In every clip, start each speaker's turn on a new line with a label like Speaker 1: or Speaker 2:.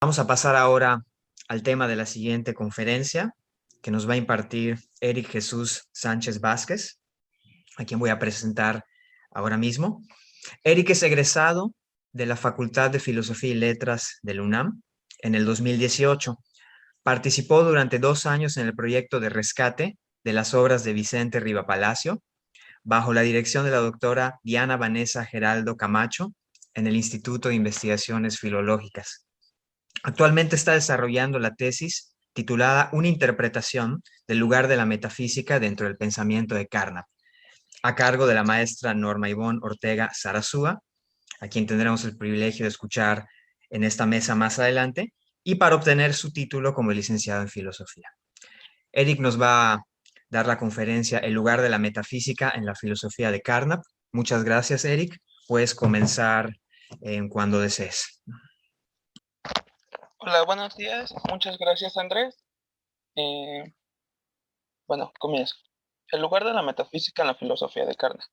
Speaker 1: Vamos a pasar ahora al tema de la siguiente conferencia que nos va a impartir Eric Jesús Sánchez Vázquez, a quien voy a presentar ahora mismo. Eric es egresado de la Facultad de Filosofía y Letras del UNAM en el 2018. Participó durante 2 años en el proyecto de rescate de las obras de Vicente Riva Palacio, bajo la dirección de la doctora Diana Vanessa Geraldo Camacho en el Instituto de Investigaciones Filológicas. Actualmente está desarrollando la tesis titulada Una interpretación del lugar de la metafísica dentro del pensamiento de Carnap, a cargo de la maestra Norma Ivonne Ortega Sarazúa, a quien tendremos el privilegio de escuchar en esta mesa más adelante, y para obtener su título como licenciado en filosofía. Eric nos va a dar la conferencia El lugar de la metafísica en la filosofía de Carnap. Muchas gracias, Eric. Puedes comenzar en cuando desees.
Speaker 2: Hola, buenos días. Muchas gracias, Andrés. Comienzo. El lugar de la metafísica en la filosofía de Carnap.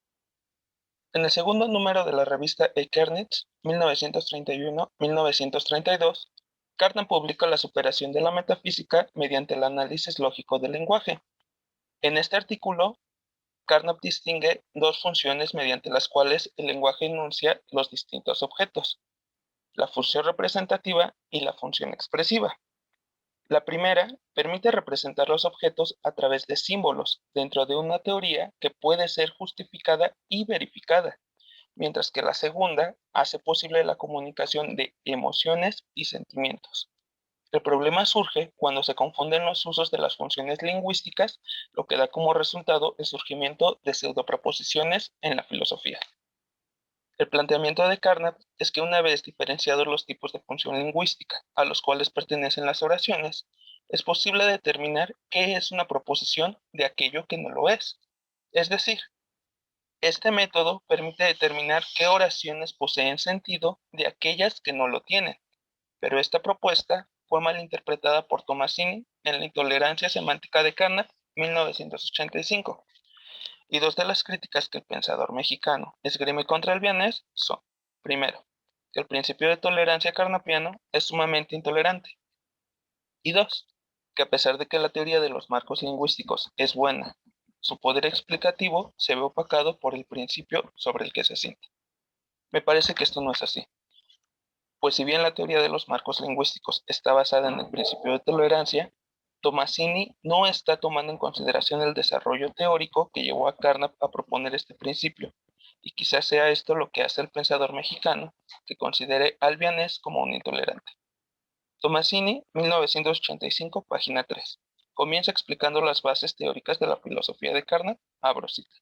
Speaker 2: En el segundo número de la revista Ekernitz, 1931-1932, Carnap publica la superación de la metafísica mediante el análisis lógico del lenguaje. En este artículo, Carnap distingue dos funciones mediante las cuales el lenguaje enuncia los distintos objetos: la función representativa y la función expresiva. La primera permite representar los objetos a través de símbolos dentro de una teoría que puede ser justificada y verificada, mientras que la segunda hace posible la comunicación de emociones y sentimientos. El problema surge cuando se confunden los usos de las funciones lingüísticas, lo que da como resultado el surgimiento de pseudoproposiciones en la filosofía. El planteamiento de Carnap es que una vez diferenciados los tipos de función lingüística a los cuales pertenecen las oraciones, es posible determinar qué es una proposición de aquello que no lo es. Es decir, este método permite determinar qué oraciones poseen sentido de aquellas que no lo tienen, pero esta propuesta fue malinterpretada por Tomasini en La intolerancia semántica de Carnap, 1985. Y dos de las críticas que el pensador mexicano esgrime contra el vienés son: primero, que el principio de tolerancia carnapiano es sumamente intolerante; y dos, que a pesar de que la teoría de los marcos lingüísticos es buena, su poder explicativo se ve opacado por el principio sobre el que se asienta. Me parece que esto no es así, pues si bien la teoría de los marcos lingüísticos está basada en el principio de tolerancia, Tomasini no está tomando en consideración el desarrollo teórico que llevó a Carnap a proponer este principio, y quizás sea esto lo que hace al pensador mexicano que considere al vienés como un intolerante. Tomasini, 1985, página 3. Comienza explicando las bases teóricas de la filosofía de Carnap, abro cita.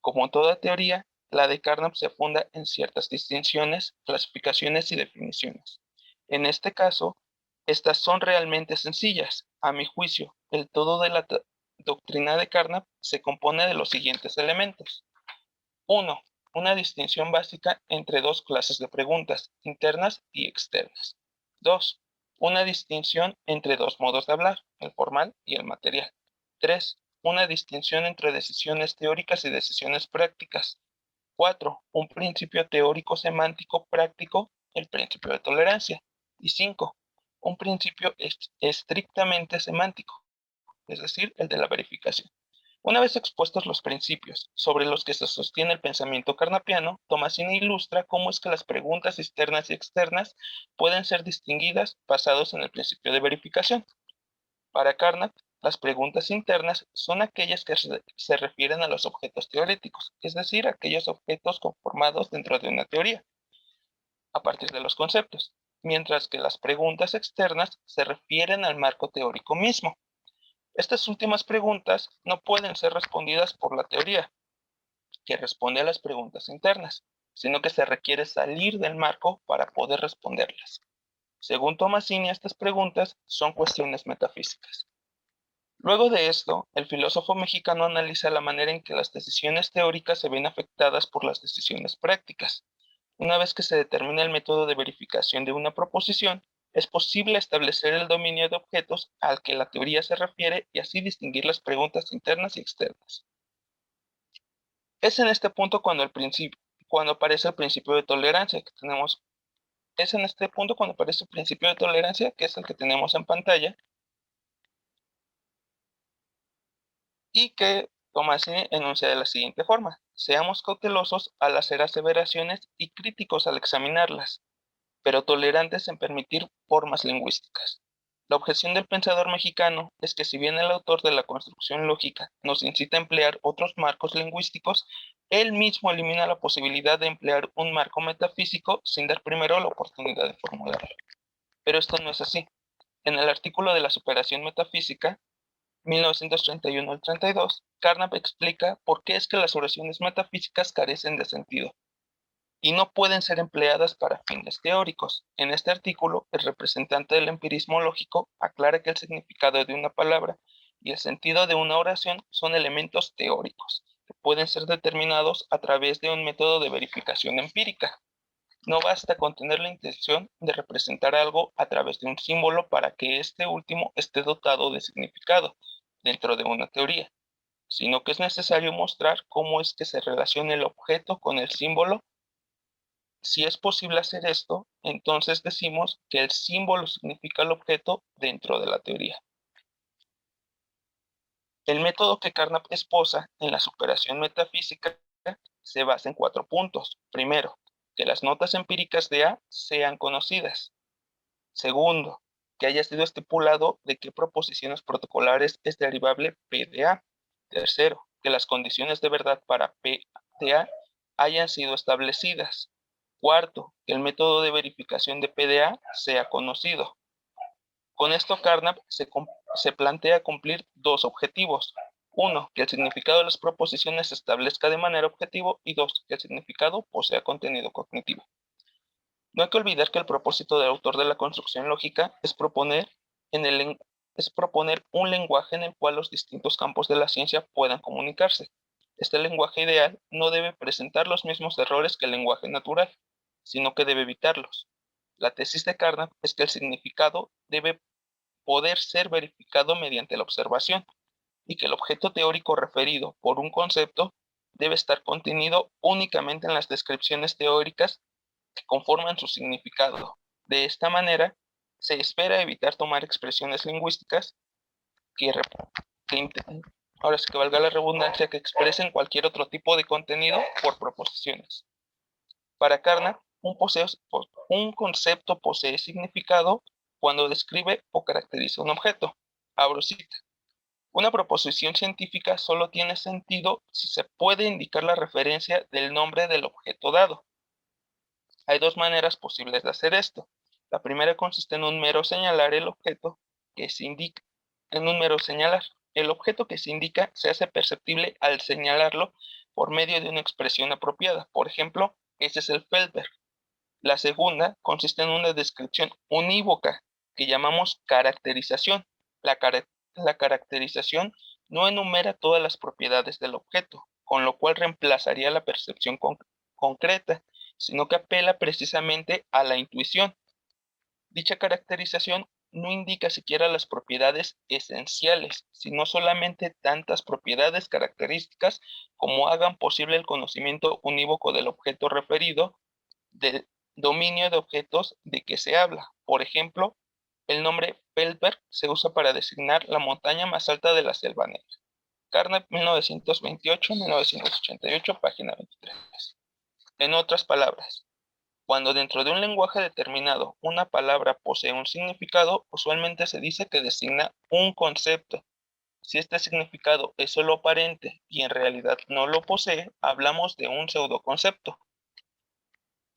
Speaker 2: Como toda teoría, la de Carnap se funda en ciertas distinciones, clasificaciones y definiciones. En este caso, estas son realmente sencillas. A mi juicio, el todo de la doctrina de Carnap se compone de los siguientes elementos. 1. Una distinción básica entre dos clases de preguntas, internas y externas. 2. Una distinción entre dos modos de hablar, el formal y el material. 3. Una distinción entre decisiones teóricas y decisiones prácticas. 4. Un principio teórico semántico práctico, el principio de tolerancia. Y 5. Un principio estrictamente semántico, es decir, el de la verificación. Una vez expuestos los principios sobre los que se sostiene el pensamiento carnapiano, Tomasini ilustra cómo es que las preguntas internas y externas pueden ser distinguidas basados en el principio de verificación. Para Carnap, las preguntas internas son aquellas que se refieren a los objetos teoréticos, es decir, aquellos objetos conformados dentro de una teoría, a partir de los conceptos, mientras que las preguntas externas se refieren al marco teórico mismo. Estas últimas preguntas no pueden ser respondidas por la teoría, que responde a las preguntas internas, sino que se requiere salir del marco para poder responderlas. Según Tomasini, estas preguntas son cuestiones metafísicas. Luego de esto, el filósofo mexicano analiza la manera en que las decisiones teóricas se ven afectadas por las decisiones prácticas. Una vez que se determina el método de verificación de una proposición, es posible establecer el dominio de objetos al que la teoría se refiere y así distinguir las preguntas internas y externas. Es en este punto cuando aparece el principio de tolerancia que tenemos Es en este punto cuando aparece el principio de tolerancia, que es el que tenemos en pantalla, y que Tomasini enuncia de la siguiente forma: seamos cautelosos al hacer aseveraciones y críticos al examinarlas, pero tolerantes en permitir formas lingüísticas. La objeción del pensador mexicano es que si bien el autor de la construcción lógica nos incita a emplear otros marcos lingüísticos, él mismo elimina la posibilidad de emplear un marco metafísico sin dar primero la oportunidad de formularlo. Pero esto no es así. En el artículo de la superación metafísica, 1931 al 32, Carnap explica por qué es que las oraciones metafísicas carecen de sentido y no pueden ser empleadas para fines teóricos. En este artículo, el representante del empirismo lógico aclara que el significado de una palabra y el sentido de una oración son elementos teóricos, que pueden ser determinados a través de un método de verificación empírica. No basta con tener la intención de representar algo a través de un símbolo para que este último esté dotado de significado dentro de una teoría, sino que es necesario mostrar cómo es que se relaciona el objeto con el símbolo. Si es posible hacer esto, entonces decimos que el símbolo significa el objeto dentro de la teoría. El método que Carnap esposa en la superación metafísica se basa en 4 puntos. Primero, que las notas empíricas de A sean conocidas. Segundo, que haya sido estipulado de qué proposiciones protocolares es derivable P de A. Tercero, que las condiciones de verdad para P de A hayan sido establecidas. Cuarto, que el método de verificación de PDA sea conocido. Con esto Carnap se plantea cumplir 2 objetivos. 1, que el significado de las proposiciones se establezca de manera objetiva, y 2, que el significado posea contenido cognitivo. No hay que olvidar que el propósito del autor de la construcción lógica es proponer un lenguaje en el cual los distintos campos de la ciencia puedan comunicarse. Este lenguaje ideal no debe presentar los mismos errores que el lenguaje natural, sino que debe evitarlos. La tesis de Carnap es que el significado debe poder ser verificado mediante la observación, y que el objeto teórico referido por un concepto debe estar contenido únicamente en las descripciones teóricas que conforman su significado. De esta manera, se espera evitar tomar expresiones lingüísticas que, ahora sí que valga la redundancia, que expresen cualquier otro tipo de contenido por proposiciones. Para Carnap, un concepto posee significado cuando describe o caracteriza un objeto. Abro cita. Una proposición científica solo tiene sentido si se puede indicar la referencia del nombre del objeto dado. Hay 2 maneras posibles de hacer esto. La primera consiste en un mero señalar el objeto que se indica. En un mero señalar. El objeto que se indica se hace perceptible al señalarlo por medio de una expresión apropiada. Por ejemplo, ese es el Feldberg. La segunda consiste en una descripción unívoca que llamamos caracterización. La caracterización no enumera todas las propiedades del objeto, con lo cual reemplazaría la percepción concreta, sino que apela precisamente a la intuición. Dicha caracterización no indica siquiera las propiedades esenciales, sino solamente tantas propiedades características como hagan posible el conocimiento unívoco del objeto referido, del dominio de objetos de que se habla. Por ejemplo, el nombre Feldberg se usa para designar la montaña más alta de la Selva Negra. Carnap, 1928-1988, página 23. En otras palabras, cuando dentro de un lenguaje determinado una palabra posee un significado, usualmente se dice que designa un concepto. Si este significado es solo aparente y en realidad no lo posee, hablamos de un pseudoconcepto.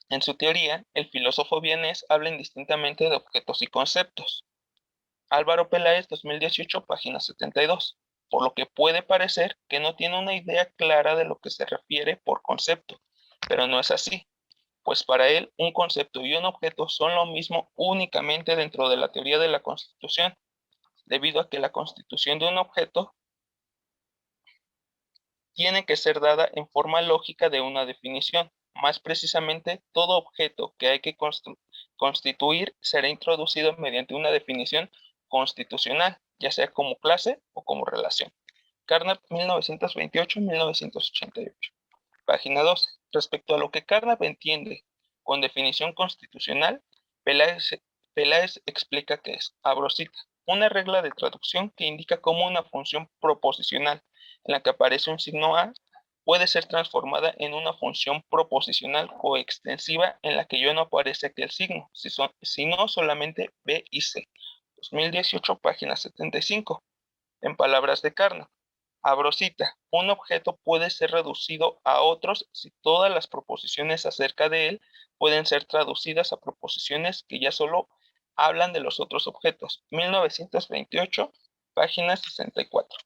Speaker 2: En su teoría, el filósofo vienés habla indistintamente de objetos y conceptos. Álvaro Peláez, 2018, página 72. Por lo que puede parecer que no tiene una idea clara de lo que se refiere por concepto, pero no es así, pues para él un concepto y un objeto son lo mismo únicamente dentro de la teoría de la constitución, debido a que la constitución de un objeto tiene que ser dada en forma lógica de una definición. Más precisamente, todo objeto que hay que constituir será introducido mediante una definición constitucional, ya sea como clase o como relación. Carnap, 1928-1988. Página 12. Respecto a lo que Carnap entiende Con definición constitucional, Peláez explica que es, abro cita, una regla de traducción que indica cómo una función proposicional en la que aparece un signo A puede ser transformada en una función proposicional coextensiva en la que ya no aparece aquel signo, sino solamente B y C. 2018, página 75. En palabras de Carnot, abro cita, un objeto puede ser reducido a otros si todas las proposiciones acerca de él pueden ser traducidas a proposiciones que ya solo hablan de los otros objetos. 1928, página 64.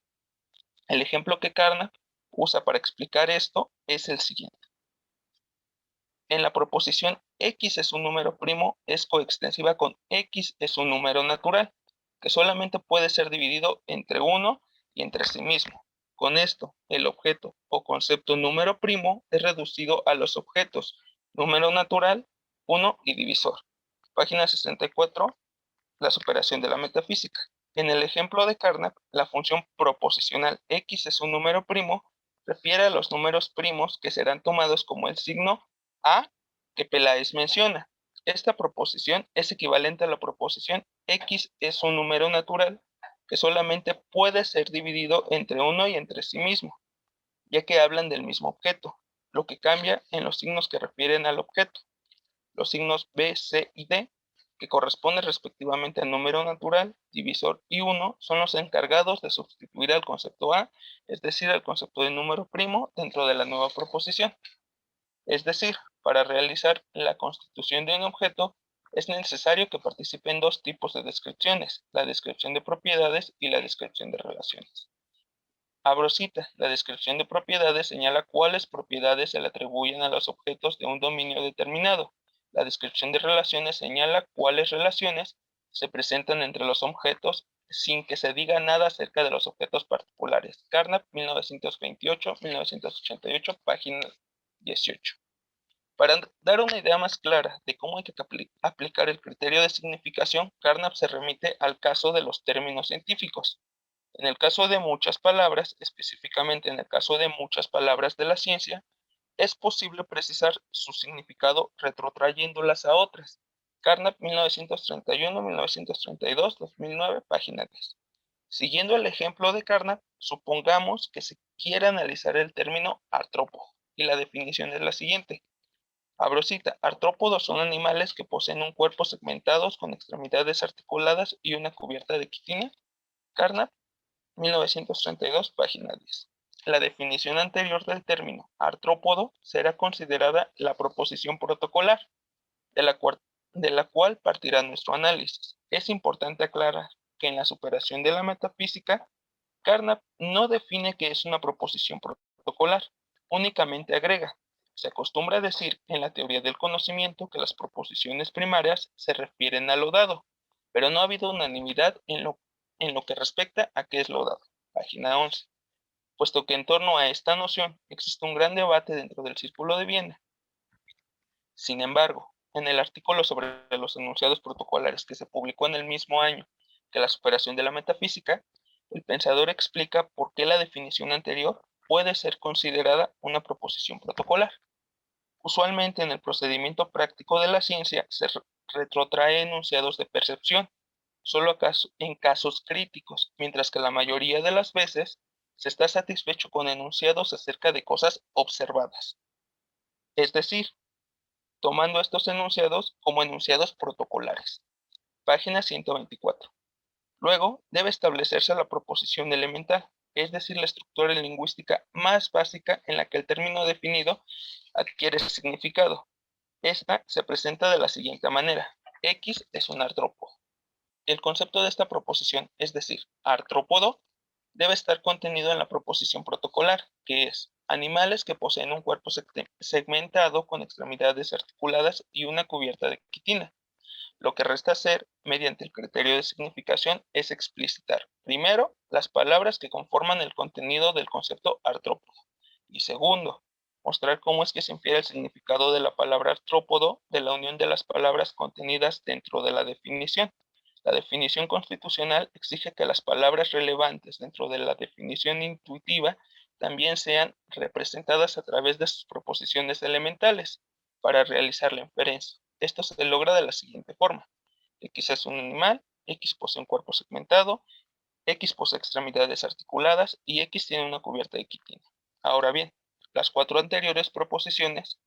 Speaker 2: El ejemplo que Carnot usa para explicar esto es el siguiente. En la proposición x es un número primo es coextensiva con x es un número natural, que solamente puede ser dividido entre 1 y entre sí mismo. Con esto, el objeto o concepto número primo es reducido a los objetos número natural, 1 y divisor. Página 64, la superación de la metafísica. En el ejemplo de Carnot, la función proposicional x es un número primo refiere a los números primos que serán tomados como el signo A que Peláez menciona. Esta proposición es equivalente a la proposición x es un número natural que solamente puede ser dividido entre uno y entre sí mismo, ya que hablan del mismo objeto, lo que cambia en los signos que refieren al objeto. Los signos B, C y D, que corresponden respectivamente al número natural, divisor y 1, son los encargados de sustituir al concepto A, es decir, al concepto de número primo dentro de la nueva proposición. Es decir, para realizar la constitución de un objeto, es necesario que participen dos tipos de descripciones, la descripción de propiedades y la descripción de relaciones. Abro cita, la descripción de propiedades señala cuáles propiedades se le atribuyen a los objetos de un dominio determinado. La descripción de relaciones señala cuáles relaciones se presentan entre los objetos sin que se diga nada acerca de los objetos particulares. Carnap, 1928-1988, página 18. Para dar una idea más clara de cómo hay que aplicar el criterio de significación, Carnap se remite al caso de los términos científicos. En el caso de muchas palabras, específicamente en el caso de muchas palabras de la ciencia, es posible precisar su significado retrotrayéndolas a otras. Carnap, 1931, 1932, 2009, página 10. Siguiendo el ejemplo de Carnap, supongamos que se quiere analizar el término artrópodo y la definición es la siguiente. Abro cita, artrópodos son animales que poseen un cuerpo segmentados con extremidades articuladas y una cubierta de quitina. Carnap, 1932, página 10. La definición anterior del término artrópodo será considerada la proposición protocolar, de la cual partirá nuestro análisis. Es importante aclarar que en la superación de la metafísica, Carnap no define qué es una proposición protocolar, únicamente agrega. Se acostumbra a decir en la teoría del conocimiento que las proposiciones primarias se refieren a lo dado, pero no ha habido unanimidad en lo que respecta a qué es lo dado. Página 11. Puesto que en torno a esta noción existe un gran debate dentro del Círculo de Viena. Sin embargo, en el artículo sobre los enunciados protocolares que se publicó en el mismo año que la superación de la metafísica, el pensador explica por qué la definición anterior puede ser considerada una proposición protocolar. Usualmente en el procedimiento práctico de la ciencia se retrotrae enunciados de percepción, solo en casos críticos, mientras que la mayoría de las veces se está satisfecho con enunciados acerca de cosas observadas. Es decir, tomando estos enunciados como enunciados protocolares. Página 124. Luego, debe establecerse la proposición elemental, es decir, la estructura lingüística más básica en la que el término definido adquiere significado. Esta se presenta de la siguiente manera. X es un artrópodo. El concepto de esta proposición, es decir, artrópodo, debe estar contenido en la proposición protocolar, que es animales que poseen un cuerpo segmentado con extremidades articuladas y una cubierta de quitina. Lo que resta hacer, mediante el criterio de significación, es explicitar, primero, las palabras que conforman el contenido del concepto artrópodo, y segundo, mostrar cómo es que se infiere el significado de la palabra artrópodo de la unión de las palabras contenidas dentro de la definición. La definición constitucional exige que las palabras relevantes dentro de la definición intuitiva también sean representadas a través de sus proposiciones elementales. para realizar la inferencia. Esto se logra de la siguiente forma. X es un animal, X posee un cuerpo segmentado, X posee extremidades articuladas y X tiene una cubierta de quitina. Ahora bien, las 4 anteriores proposiciones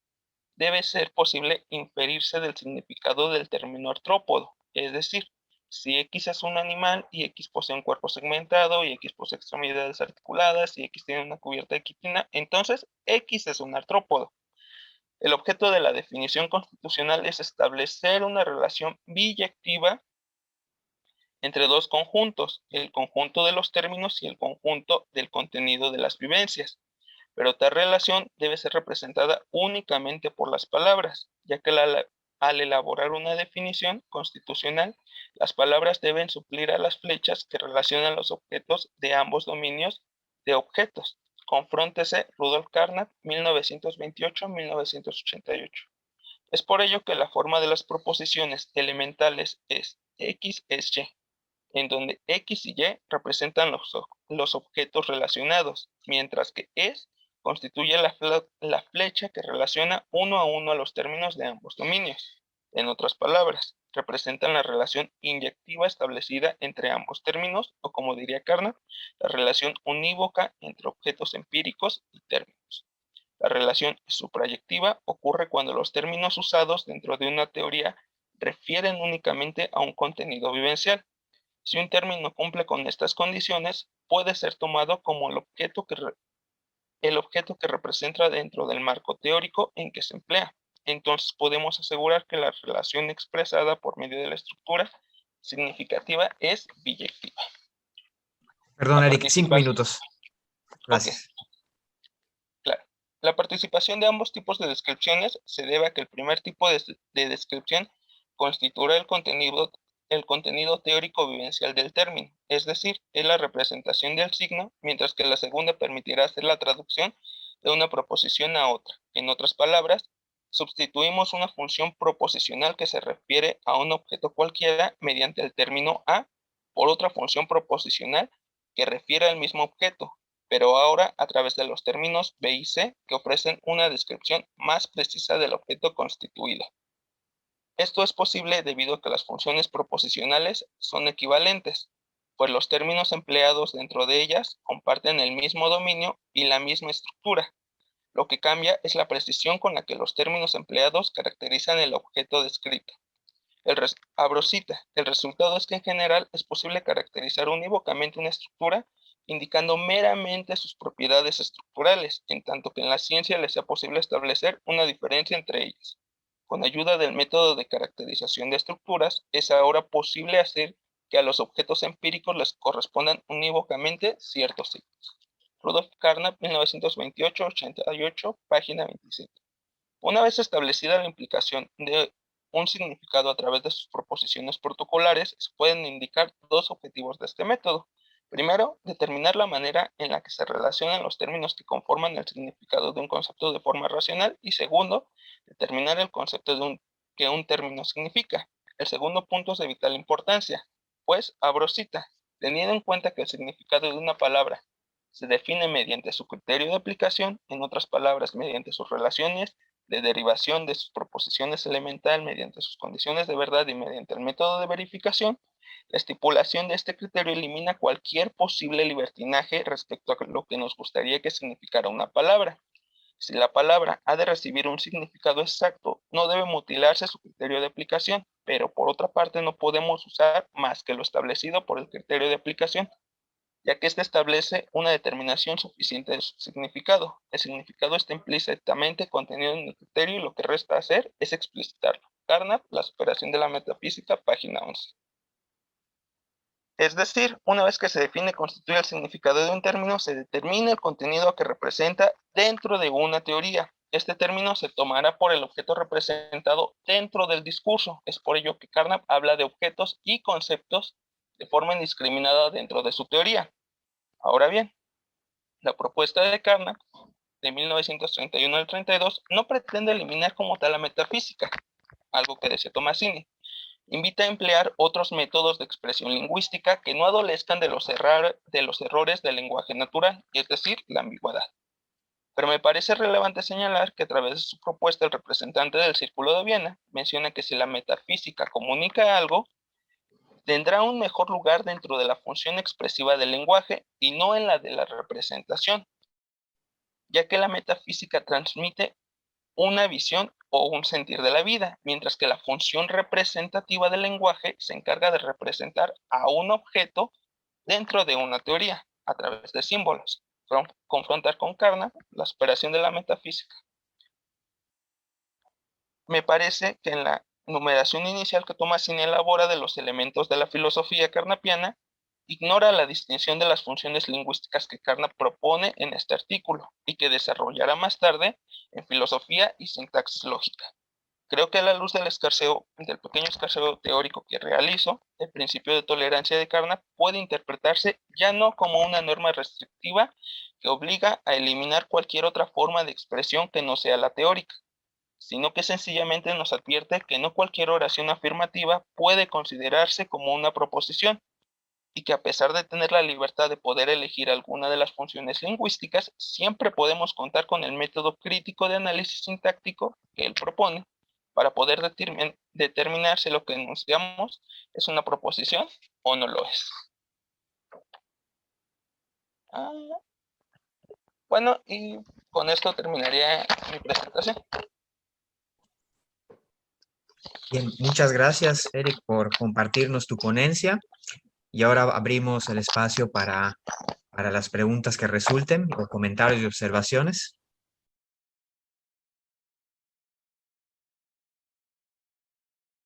Speaker 2: debe ser posible inferirse del significado del término artrópodo, es decir, si X es un animal y X posee un cuerpo segmentado y X posee extremidades articuladas y X tiene una cubierta de quitina, entonces X es un artrópodo. El objeto de la definición constitucional es establecer una relación biyectiva entre dos conjuntos, el conjunto de los términos y el conjunto del contenido de las vivencias. Pero tal relación debe ser representada únicamente por las palabras, ya que al elaborar una definición constitucional, las palabras deben suplir a las flechas que relacionan los objetos de ambos dominios de objetos. Confróntese Rudolf Carnap, 1928-1988. Es por ello que la forma de las proposiciones elementales es X es Y, en donde X y Y representan los objetos relacionados, mientras que es constituye la flecha que relaciona uno a uno a los términos de ambos dominios. En otras palabras, representan la relación inyectiva establecida entre ambos términos, o como diría Carnap, la relación unívoca entre objetos empíricos y términos. La relación suprayectiva ocurre cuando los términos usados dentro de una teoría refieren únicamente a un contenido vivencial. Si un término cumple con estas condiciones, puede ser tomado como el objeto que representa dentro del marco teórico en que se emplea. Entonces podemos asegurar que la relación expresada por medio de la estructura significativa es biyectiva.
Speaker 1: Perdón, Eric, 5 minutos. Gracias.
Speaker 2: Okay. Claro. La participación de ambos tipos de descripciones se debe a que el primer tipo de descripción constituirá el contenido teórico vivencial del término, es decir, es la representación del signo, mientras que la segunda permitirá hacer la traducción de una proposición a otra. En otras palabras, sustituimos una función proposicional que se refiere a un objeto cualquiera mediante el término A por otra función proposicional que refiere al mismo objeto, pero ahora a través de los términos B y C que ofrecen una descripción más precisa del objeto constituido. Esto es posible debido a que las funciones proposicionales son equivalentes, pues los términos empleados dentro de ellas comparten el mismo dominio y la misma estructura. Lo que cambia es la precisión con la que los términos empleados caracterizan el objeto descrito. Abro cita. El resultado es que en general es posible caracterizar unívocamente una estructura indicando meramente sus propiedades estructurales, en tanto que en la ciencia les sea posible establecer una diferencia entre ellas. Con ayuda del método de caracterización de estructuras, es ahora posible hacer que a los objetos empíricos les correspondan unívocamente ciertos signos. Rudolf Carnap, 1928-88, página 27. Una vez establecida la implicación de un significado a través de sus proposiciones protocolares, se pueden indicar dos objetivos de este método. Primero, determinar la manera en la que se relacionan los términos que conforman el significado de un concepto de forma racional y segundo, determinar el concepto que un término significa. El segundo punto es de vital importancia, pues, abro cita, teniendo en cuenta que el significado de una palabra se define mediante su criterio de aplicación, en otras palabras, mediante sus relaciones de derivación de sus proposiciones elemental mediante sus condiciones de verdad y mediante el método de verificación, la estipulación de este criterio elimina cualquier posible libertinaje respecto a lo que nos gustaría que significara una palabra. Si la palabra ha de recibir un significado exacto, no debe mutilarse su criterio de aplicación, pero por otra parte no podemos usar más que lo establecido por el criterio de aplicación, ya que éste establece una determinación suficiente de su significado. El significado está implícitamente contenido en el criterio y lo que resta hacer es explicitarlo. Carnap, La superación de la metafísica, página 11. Es decir, una vez que se define y constituye el significado de un término, se determina el contenido que representa dentro de una teoría. Este término se tomará por el objeto representado dentro del discurso. Es por ello que Carnap habla de objetos y conceptos de forma indiscriminada dentro de su teoría. Ahora bien, la propuesta de Carnap, de 1931 al 32, no pretende eliminar como tal la metafísica, algo que decía Tomasini. Invita a emplear otros métodos de expresión lingüística que no adolezcan de los errores del lenguaje natural, es decir, la ambigüedad. Pero me parece relevante señalar que a través de su propuesta el representante del Círculo de Viena menciona que si la metafísica comunica algo, tendrá un mejor lugar dentro de la función expresiva del lenguaje y no en la de la representación, ya que la metafísica transmite una visión o un sentir de la vida, mientras que la función representativa del lenguaje se encarga de representar a un objeto dentro de una teoría a través de símbolos. Confrontar con Carnap la superación de la metafísica. Me parece que en la numeración inicial que Tomasini elabora de los elementos de la filosofía carnapiana, ignora la distinción de las funciones lingüísticas que Carnap propone en este artículo y que desarrollará más tarde en filosofía y sintaxis lógica. Creo que a la luz del pequeño escarceo teórico que realizo, el principio de tolerancia de Carnap puede interpretarse ya no como una norma restrictiva que obliga a eliminar cualquier otra forma de expresión que no sea la teórica, sino que sencillamente nos advierte que no cualquier oración afirmativa puede considerarse como una proposición, y que a pesar de tener la libertad de poder elegir alguna de las funciones lingüísticas, siempre podemos contar con el método crítico de análisis sintáctico que él propone para poder determinar si lo que enunciamos es una proposición o no lo es. Bueno, y con esto terminaría mi presentación.
Speaker 1: Bien, muchas gracias, Eric, por compartirnos tu ponencia. Y ahora abrimos el espacio para las preguntas que resulten o comentarios y observaciones.